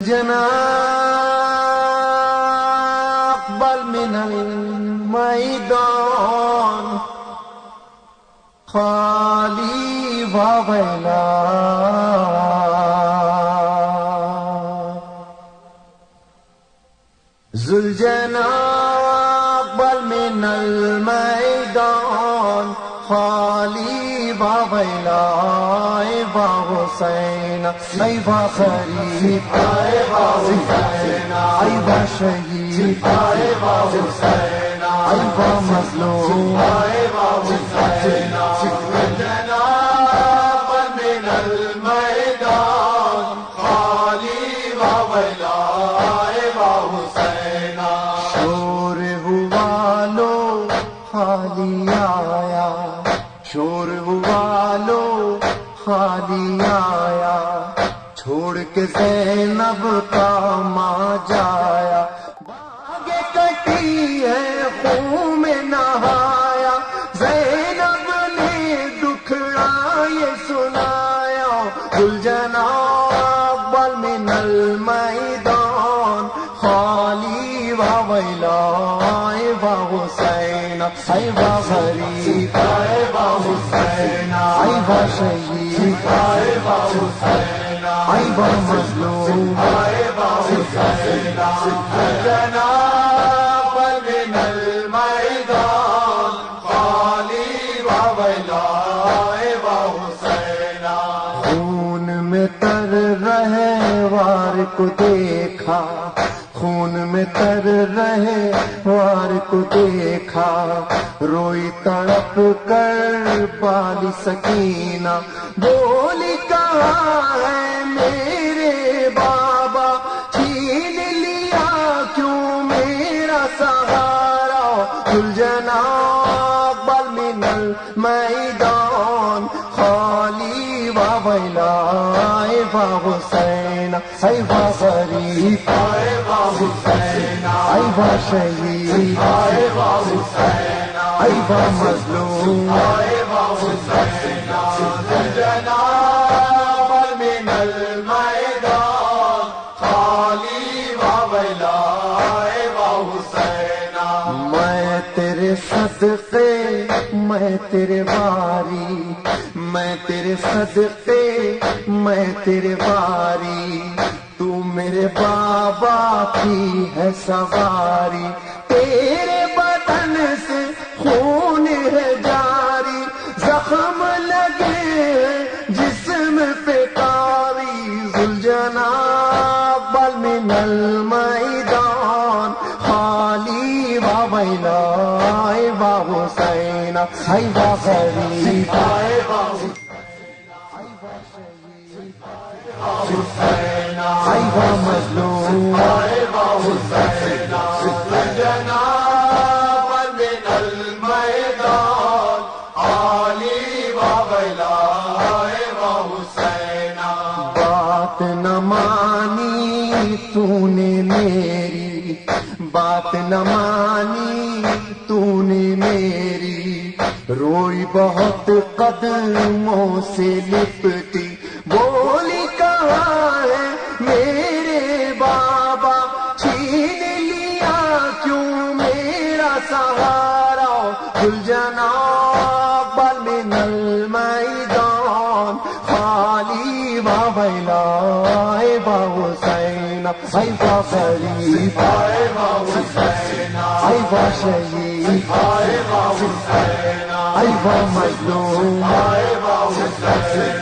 أقبل من الميدان خالي وويلا ذو الجناب أقبل من الميدان خالي وويلا حسین ای با خریف ای با حسین ای با شہید ای با حسین ای با مظلوم ای با حسین جناب من المیدان خالی و ویلا ای با حسین شور ہوا لو خالی آیا شور ہوا لو خالی آیا چھوڑ کے زینب کا ماں جایا باغے کٹی ہے خون میں نہایا زینب نے دکھڑا یہ سنایا ذوالجناب أقبل من المیدان خالی و ویلا ای با حسین ای با غریب ای با حسین ای با شہید ای با حسین ای با مظلوم ای با حسین جناب من المیدان خالی و ویلا ای با حسین خون میں تر رہے وار کو دیکھا خون میں تر رہے وار کو دیکھا روئی تڑپ کر بالی سکینہ بولی کہاں ہے میرے بابا چھین لیا کیوں میرا سہارا ذوالجناب أقبل من المیدان خالی و ویلا ای با حسین ای با غریب ای با حسین ای با شہید ای با حسین ای با مظلوم ای با حسین جناب من المیدان خالی و ویلا ای با حسین میں تیرے صدقے میں تیرے باری میں تیرے صدقے میں تیرے باری تو میرے بابا کی ہے سواری تیرے بدن سے خون ہے جاری زخم لگے جسم پہ کاری ذوالجناب أقبل من المیدان خالی و ویلا ای با حسین ای با غریب ای با حسین ای با مظلوم ای با حسین جناب من المیدان خالی و ویلا ای با حسین بات نہ مانی تو نے میری بات نہ مانی تو نے میری روئی بہت قدموں سے لپٹی بولی کہاں ہے میرے بابا چھین لیا کیوں میرا سہارا ذوالجناب أقبل من المیدان خالی و ویلا ای با حسین ای با غریب ای با حسین ای با شہید ای با حسین ای با مظلوم ای با حسین